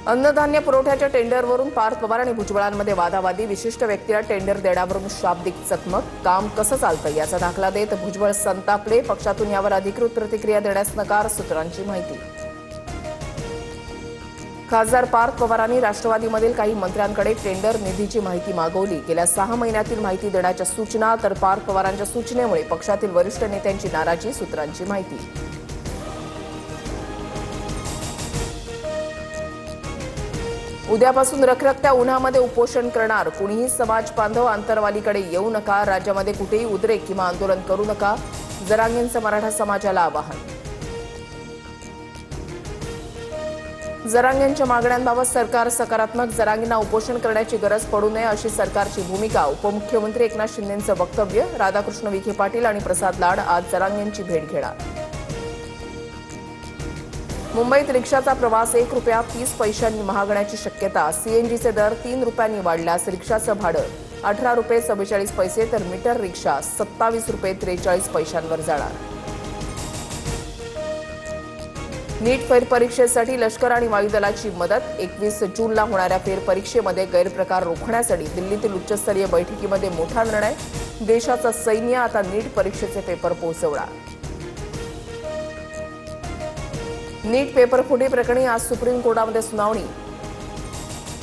अन्नधान्य पुरवठ्याच्या टेंडरवरून पार्थ पवार आणि भुजबळांमध्ये वादावादी, विशिष्ट व्यक्तीला टेंडर देण्यावरून शाब्दिक चकमक, काम कसं चालतं याचा दाखला देत भुजबळ संतापले, पक्षातून यावर अधिकृत प्रतिक्रिया देण्यास नकार, सूत्रांची माहिती। खासदार पार्थ पवारांनी राष्ट्रवादीमधील काही मंत्र्यांकडे टेंडर निधीची माहिती मागवली, गेल्या 6 महिन्यातील माहिती देण्याच्या सूचना, तर पार्थ पवारांच्या सूचनेमुळे पक्षातील वरिष्ठ नेत्यांची नाराजी, सूत्रांची माहिती। उद्यापासून रखरखत्या उन्हामध्ये उपोषण करणार, कुणीही समाज बांधव आंतरवालीकडे येऊ नका, राज्यामध्ये कुठेही उद्रेक किंवा आंदोलन करू नका, जरांगेंचं मराठा समाजाला आवाहन। जरांगेंच्या मागण्यांबाबत सरकार सकारात्मक, जरांगेंना उपोषण करण्याची गरज पडू नये अशी सरकारची भूमिका, उपमुख्यमंत्री एकनाथ शिंदेंचं वक्तव्य, राधाकृष्ण विखे पाटील आणि प्रसाद लाड आज जरांगेंची भेट घेणार। मुंबईत रिक्षाचा प्रवास 1 रुपया 30 पैशांनी महागण्याची शक्यता, सीएनजीचे दर 3 रुपयांनी वाढल्यास रिक्षाचं भाडं 18 रुपये 44 पैसे तर मीटर रिक्षा 27 रुपये 43 पैशांवर जाणार। नीट फेरपरीक्षेसाठी लष्कर आणि वायुदलाची मदत, 21 जूनला होणाऱ्या फेरपरीक्षेमध्ये गैरप्रकार रोखण्यासाठी दिल्लीतील उच्चस्तरीय बैठकीमध्ये मोठा निर्णय, देशाचं सैन्य आता नीट परीक्षेचे पेपर पोहोचवणार। नीट पेपरफुटी प्रकरणी आज सुप्रीम कोर्टामध्ये सुनावणी,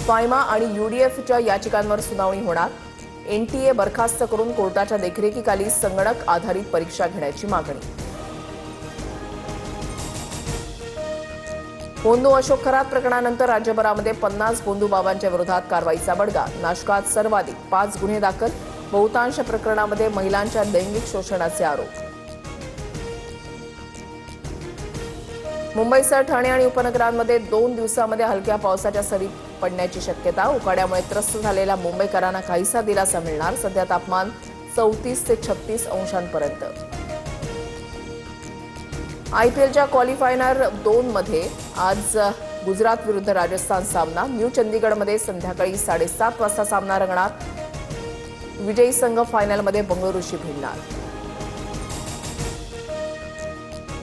फायमा आणि यूडीएफच्या याचिकांवर सुनावणी होणार, एनटीए बरखास्त करून कोर्टाच्या देखरेखीखाली संगणक आधारित परीक्षा घेण्याची मागणी। भोंदू अशोक खरात प्रकरणानंतर राज्यभरामध्ये 50 भोंदूबाबांच्या विरोधात कारवाईचा बडगा, नाशकात सर्वाधिक 5 गुन्हे दाखल, बहुतांश प्रकरणामध्ये महिलांच्या लैंगिक शोषणाचे आरोप। मुंबईसह ठाणे आणि उपनगरांमध्ये 2 दिवसांमध्ये हलक्या पावसाच्या सरी पडण्याची शक्यता, उकाड्यामुळे त्रस्त झालेल्या मुंबईकरांना काहीसा दिलासा मिळणार, सध्या तापमान 34 ते 36 अंशांपर्यंत। आयपीएलच्या क्वालिफायर 2 मध्ये आज गुजरात विरुद्ध राजस्थान सामना, न्यू चंदीगडमध्ये संध्याकाळी 7:30 वाजता सामना रंगणार, विजयी संघ फायनलमध्ये बंगळुरूशी भिडणार।